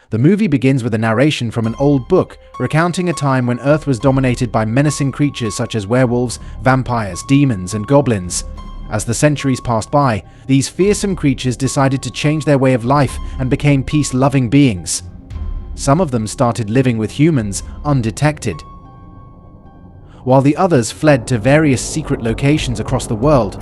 The movie begins with a narration from an old book recounting a time when Earth was dominated by menacing creatures such as werewolves, vampires, demons, and goblins. As the centuries passed by, these fearsome creatures decided to change their way of life and became peace-loving beings. Some of them started living with humans undetected, while the others fled to various secret locations across the world.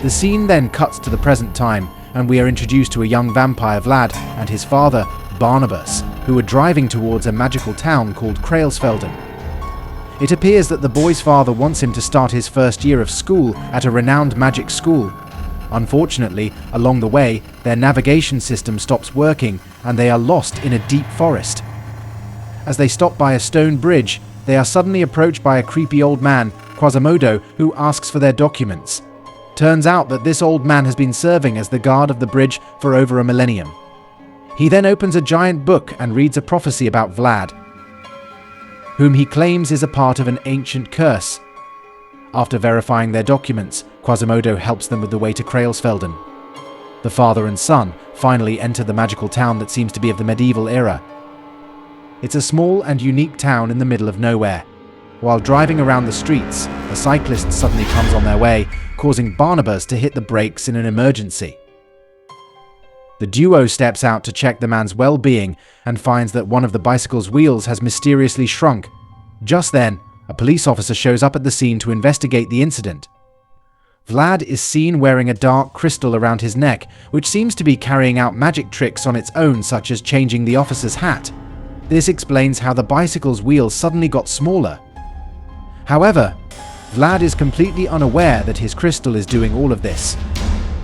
The scene then cuts to the present time, and we are introduced to a young vampire, Vlad, and his father, Barnabas, who are driving towards a magical town called Creadits. It appears that the boy's father wants him to start his first year of school at a renowned magic school. Unfortunately, along the way, their navigation system stops working and they are lost in a deep forest. As they stop by a stone bridge, they are suddenly approached by a creepy old man, Quasimodo, who asks for their documents. Turns out that this old man has been serving as the guard of the bridge for over a millennium. He then opens a giant book and reads a prophecy about Vlad, whom he claims is a part of an ancient curse. After verifying their documents, Quasimodo helps them with the way to Creadits. The father and son finally enter the magical town that seems to be of the medieval era. It's a small and unique town in the middle of nowhere. While driving around the streets, a cyclist suddenly comes on their way, causing Barnabas to hit the brakes in an emergency. The duo steps out to check the man's well-being and finds that one of the bicycle's wheels has mysteriously shrunk. Just then, a police officer shows up at the scene to investigate the incident. Vlad is seen wearing a dark crystal around his neck, which seems to be carrying out magic tricks on its own, such as changing the officer's hat. This explains how the bicycle's wheels suddenly got smaller. However, Vlad is completely unaware that his crystal is doing all of this.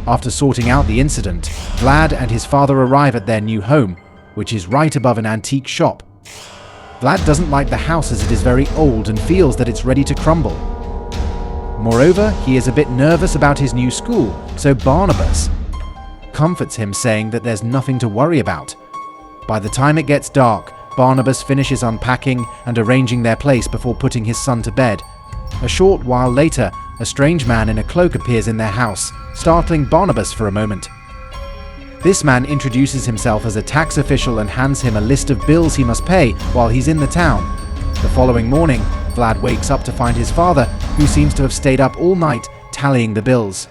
After sorting out the incident, Vlad and his father arrive at their new home, which is right above an antique shop. Vlad doesn't like the house as it is very old and feels that it's ready to crumble. Moreover, he is a bit nervous about his new school, so Barnabas comforts him, saying that there's nothing to worry about. By the time it gets dark, Barnabas finishes unpacking and arranging their place before putting his son to bed. A short while later, a strange man in a cloak appears in their house, startling Barnabas for a moment. This man introduces himself as a tax official and hands him a list of bills he must pay while he's in the town. The following morning, Vlad wakes up to find his father, who seems to have stayed up all night tallying the bills.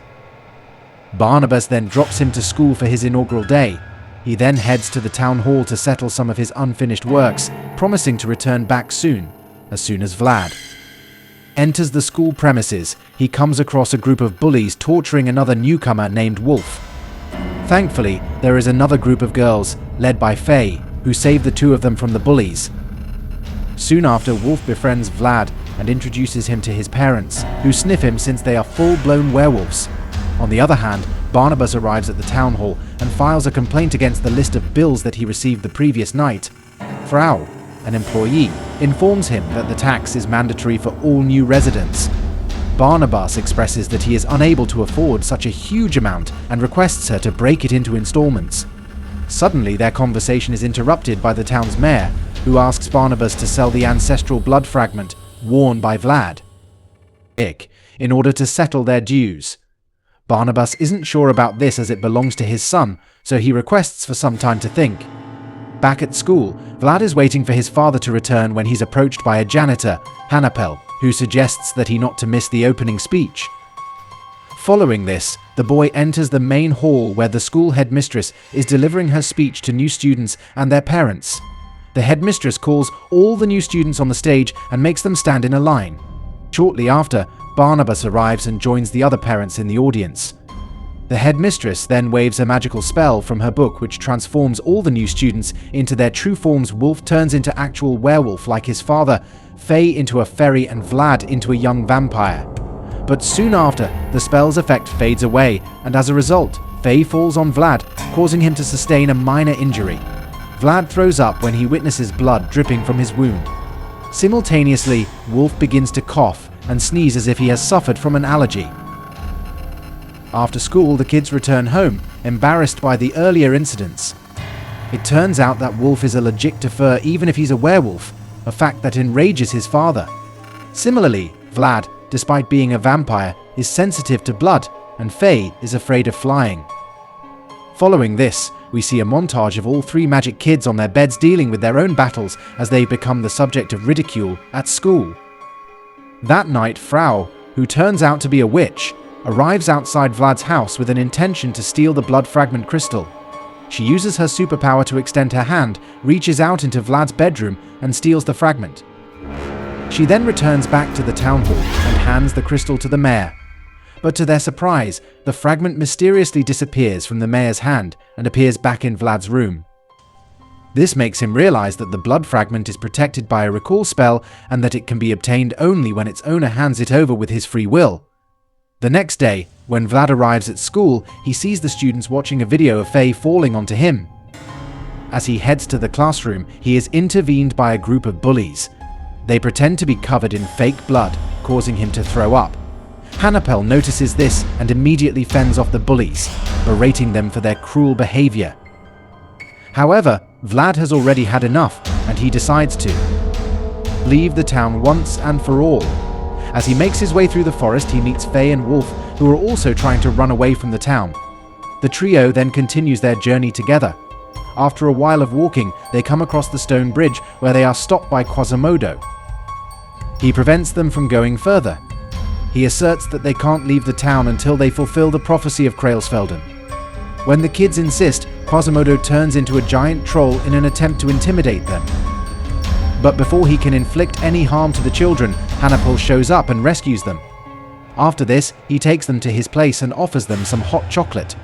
Barnabas then drops him to school for his inaugural day. He then heads to the town hall to settle some of his unfinished works, promising to return back soon as Vlad enters the school premises, he comes across a group of bullies torturing another newcomer named Wolf. Thankfully, there is another group of girls, led by Faye, who save the two of them from the bullies. Soon after, Wolf befriends Vlad and introduces him to his parents, who sniff him since they are full-blown werewolves. On the other hand, Barnabas arrives at the town hall and files a complaint against the list of bills that he received the previous night. Frau, an employee, informs him that the tax is mandatory for all new residents. Barnabas expresses that he is unable to afford such a huge amount and requests her to break it into installments. Suddenly, their conversation is interrupted by the town's mayor, who asks Barnabas to sell the ancestral blood fragment worn by Vlad in order to settle their dues. Barnabas isn't sure about this as it belongs to his son, so he requests for some time to think. Back at school, Vlad is waiting for his father to return when he's approached by a janitor, Hanapel, who suggests that he not to miss the opening speech. Following this, the boy enters the main hall where the school headmistress is delivering her speech to new students and their parents. The headmistress calls all the new students on the stage and makes them stand in a line. Shortly after, Barnabas arrives and joins the other parents in the audience. The headmistress then waves a magical spell from her book which transforms all the new students into their true forms. Wolf turns into actual werewolf like his father, Faye into a fairy, and Vlad into a young vampire. But soon after, the spell's effect fades away, and as a result, Faye falls on Vlad, causing him to sustain a minor injury. Vlad throws up when he witnesses blood dripping from his wound. Simultaneously, Wolf begins to cough and sneeze as if he has suffered from an allergy. After school, the kids return home, embarrassed by the earlier incidents. It turns out that Wolf is allergic to fur even if he's a werewolf, a fact that enrages his father. Similarly, Vlad, despite being a vampire, is sensitive to blood, and Faye is afraid of flying. Following this, We see a montage of all three magic kids on their beds dealing with their own battles as they become the subject of ridicule at school. That night, Frau, who turns out to be a witch, arrives outside Vlad's house with an intention to steal the blood fragment crystal. She uses her superpower to extend her hand, reaches out into Vlad's bedroom, and steals the fragment. She then returns back to the town hall and hands the crystal to the mayor. But to their surprise, the fragment mysteriously disappears from the mayor's hand and appears back in Vlad's room. This makes him realize that the blood fragment is protected by a recall spell and that it can be obtained only when its owner hands it over with his free will. The next day, when Vlad arrives at school, he sees the students watching a video of Faye falling onto him. As he heads to the classroom, he is intervened by a group of bullies. They pretend to be covered in fake blood, causing him to throw up. Hannapel notices this and immediately fends off the bullies, berating them for their cruel behavior. However, Vlad has already had enough, and he decides to leave the town once and for all. As he makes his way through the forest, he meets Faye and Wolf, who are also trying to run away from the town. The trio then continues their journey together. After a while of walking, they come across the stone bridge, where they are stopped by Quasimodo. He prevents them from going further. He asserts that they can't leave the town until they fulfill the prophecy of Krailsfelden. When the kids insist, Quasimodo turns into a giant troll in an attempt to intimidate them. But before he can inflict any harm to the children, Hannapel shows up and rescues them. After this, he takes them to his place and offers them some hot chocolate.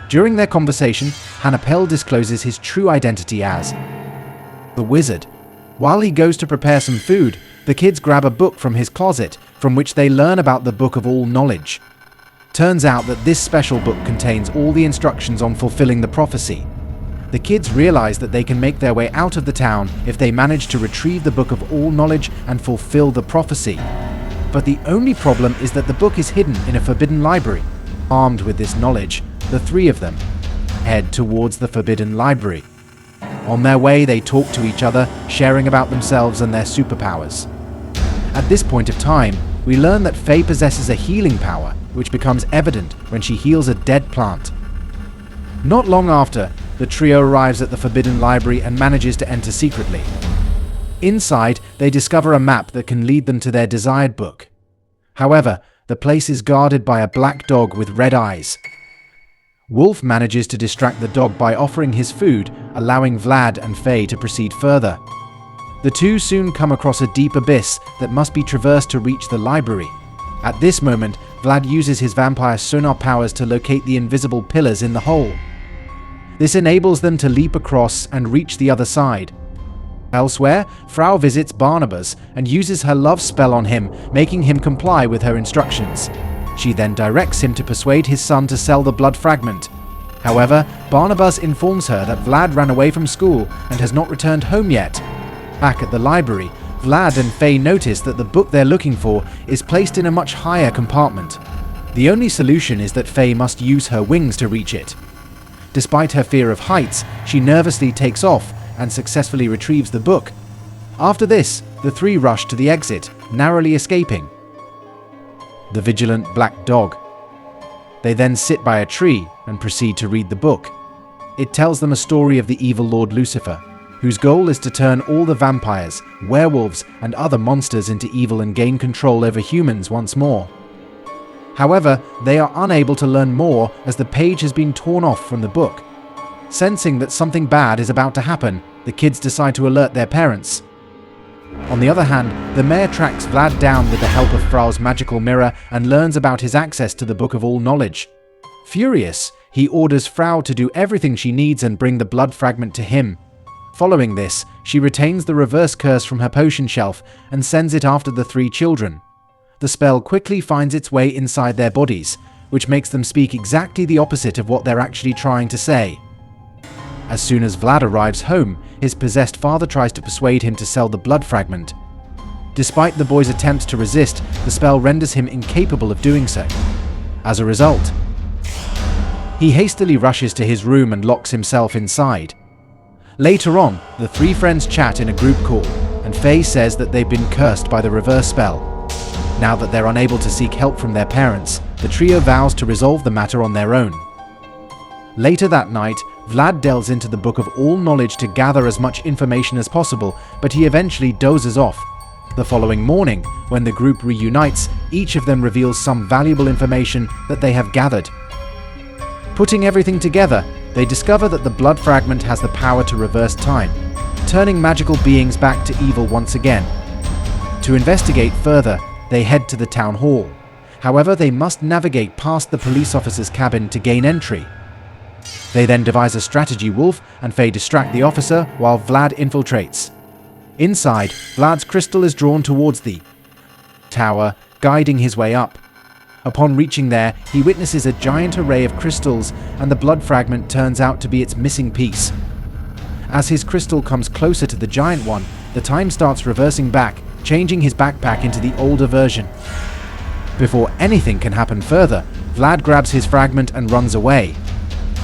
During their conversation, Hannapel discloses his true identity as the wizard. While he goes to prepare some food, the kids grab a book from his closet, from which they learn about the Book of All Knowledge. Turns out that this special book contains all the instructions on fulfilling the prophecy. The kids realize that they can make their way out of the town if they manage to retrieve the Book of All Knowledge and fulfill the prophecy. But the only problem is that the book is hidden in a forbidden library. Armed with this knowledge, the three of them head towards the forbidden library. On their way, they talk to each other, sharing about themselves and their superpowers. At this point of time, we learn that Faye possesses a healing power, which becomes evident when she heals a dead plant. Not long after, the trio arrives at the Forbidden Library and manages to enter secretly. Inside, they discover a map that can lead them to their desired book. However, the place is guarded by a black dog with red eyes. Wolf manages to distract the dog by offering his food, allowing Vlad and Faye to proceed further. The two soon come across a deep abyss that must be traversed to reach the library. At this moment, Vlad uses his vampire sonar powers to locate the invisible pillars in the hole. This enables them to leap across and reach the other side. Elsewhere, Frau visits Barnabas and uses her love spell on him, making him comply with her instructions. She then directs him to persuade his son to sell the blood fragment. However, Barnabas informs her that Vlad ran away from school and has not returned home yet. Back at the library, Vlad and Faye notice that the book they're looking for is placed in a much higher compartment. The only solution is that Faye must use her wings to reach it. Despite her fear of heights, she nervously takes off and successfully retrieves the book. After this, the three rush to the exit, narrowly escaping. The vigilant black dog. They then sit by a tree and proceed to read the book. It tells them a story of the evil Lord Lucifer, whose goal is to turn all the vampires, werewolves, and other monsters into evil and gain control over humans once more. However, they are unable to learn more as the page has been torn off from the book. Sensing that something bad is about to happen, the kids decide to alert their parents. On the other hand, the mayor tracks Vlad down with the help of Frau's magical mirror and learns about his access to the Book of All Knowledge. Furious, he orders Frau to do everything she needs and bring the blood fragment to him. Following this, she retains the reverse curse from her potion shelf and sends it after the three children. The spell quickly finds its way inside their bodies, which makes them speak exactly the opposite of what they're actually trying to say. As soon as Vlad arrives home, his possessed father tries to persuade him to sell the blood fragment. Despite the boy's attempts to resist, the spell renders him incapable of doing so. As a result, he hastily rushes to his room and locks himself inside. Later on, the three friends chat in a group call, and Faye says that they've been cursed by the reverse spell. Now that they're unable to seek help from their parents, the trio vows to resolve the matter on their own. Later that night, Vlad delves into the Book of All Knowledge to gather as much information as possible, but he eventually dozes off. The following morning, when the group reunites, each of them reveals some valuable information that they have gathered. Putting everything together, they discover that the blood fragment has the power to reverse time, turning magical beings back to evil once again. To investigate further, they head to the town hall. However, they must navigate past the police officer's cabin to gain entry. They then devise a strategy. Wolf and Faye distract the officer while Vlad infiltrates. Inside, Vlad's crystal is drawn towards the tower, guiding his way up. Upon reaching there, he witnesses a giant array of crystals, and the blood fragment turns out to be its missing piece. As his crystal comes closer to the giant one, the time starts reversing back, changing his backpack into the older version. Before anything can happen further, Vlad grabs his fragment and runs away.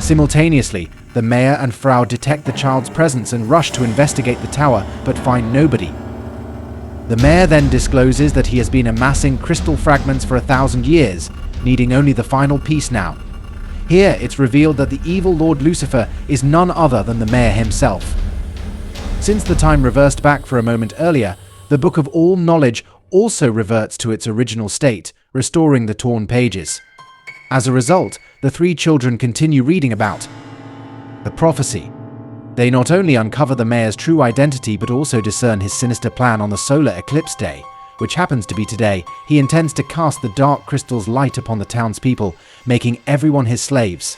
Simultaneously, the mayor and Frau detect the child's presence and rush to investigate the tower, but find nobody. The mayor then discloses that he has been amassing crystal fragments for 1,000 years, needing only the final piece now. Here, it's revealed that the evil Lord Lucifer is none other than the mayor himself. Since the time reversed back for a moment earlier, the Book of All Knowledge also reverts to its original state, restoring the torn pages. As a result, the three children continue reading about the prophecy. They not only uncover the mayor's true identity but also discern his sinister plan on the solar eclipse day, which happens to be today. He intends to cast the dark crystal's light upon the townspeople, making everyone his slaves.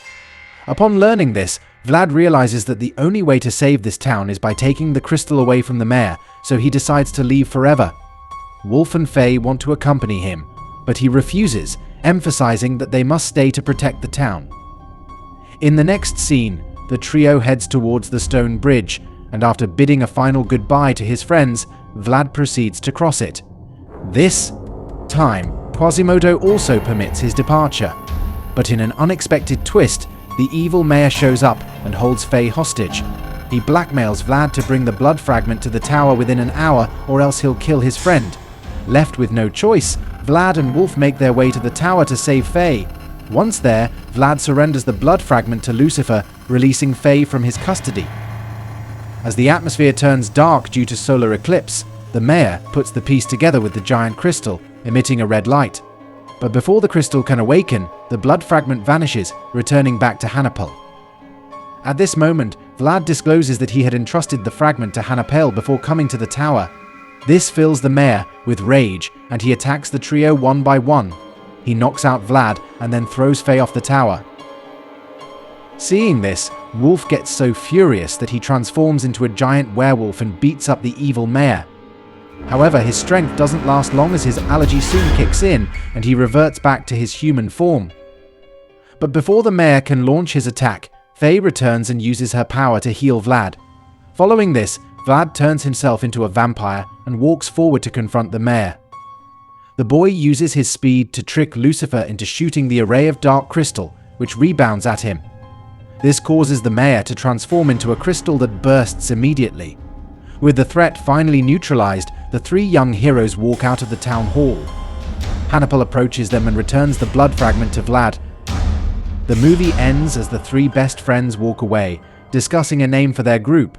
Upon learning this, Vlad realizes that the only way to save this town is by taking the crystal away from the mayor, so he decides to leave forever. Wolf and Faye want to accompany him, but he refuses, emphasizing that they must stay to protect the town. In the next scene, the trio heads towards the stone bridge, and after bidding a final goodbye to his friends, Vlad proceeds to cross it. This time, Quasimodo also permits his departure, but in an unexpected twist, the evil mayor shows up and holds Faye hostage. He blackmails Vlad to bring the blood fragment to the tower within an hour, or else he'll kill his friend. Left with no choice, Vlad and Wolf make their way to the tower to save Faye. Once there, Vlad surrenders the blood fragment to Lucifer, releasing Faye from his custody. As the atmosphere turns dark due to solar eclipse, the mayor puts the piece together with the giant crystal, emitting a red light. But before the crystal can awaken, the blood fragment vanishes, returning back to Hanapel. At this moment, Vlad discloses that he had entrusted the fragment to Hanapel before coming to the tower. This fills the mayor with rage, and he attacks the trio one by one. He knocks out Vlad and then throws Faye off the tower. Seeing this, Wolf gets so furious that he transforms into a giant werewolf and beats up the evil mayor. However, his strength doesn't last long as his allergy soon kicks in and he reverts back to his human form. But before the mayor can launch his attack, Faye returns and uses her power to heal Vlad. Following this, Vlad turns himself into a vampire and walks forward to confront the mayor. The boy uses his speed to trick Lucifer into shooting the array of dark crystal, which rebounds at him. This causes the mayor to transform into a crystal that bursts immediately. With the threat finally neutralized, the three young heroes walk out of the town hall. Hanapel approaches them and returns the blood fragment to Vlad. The movie ends as the three best friends walk away, discussing a name for their group.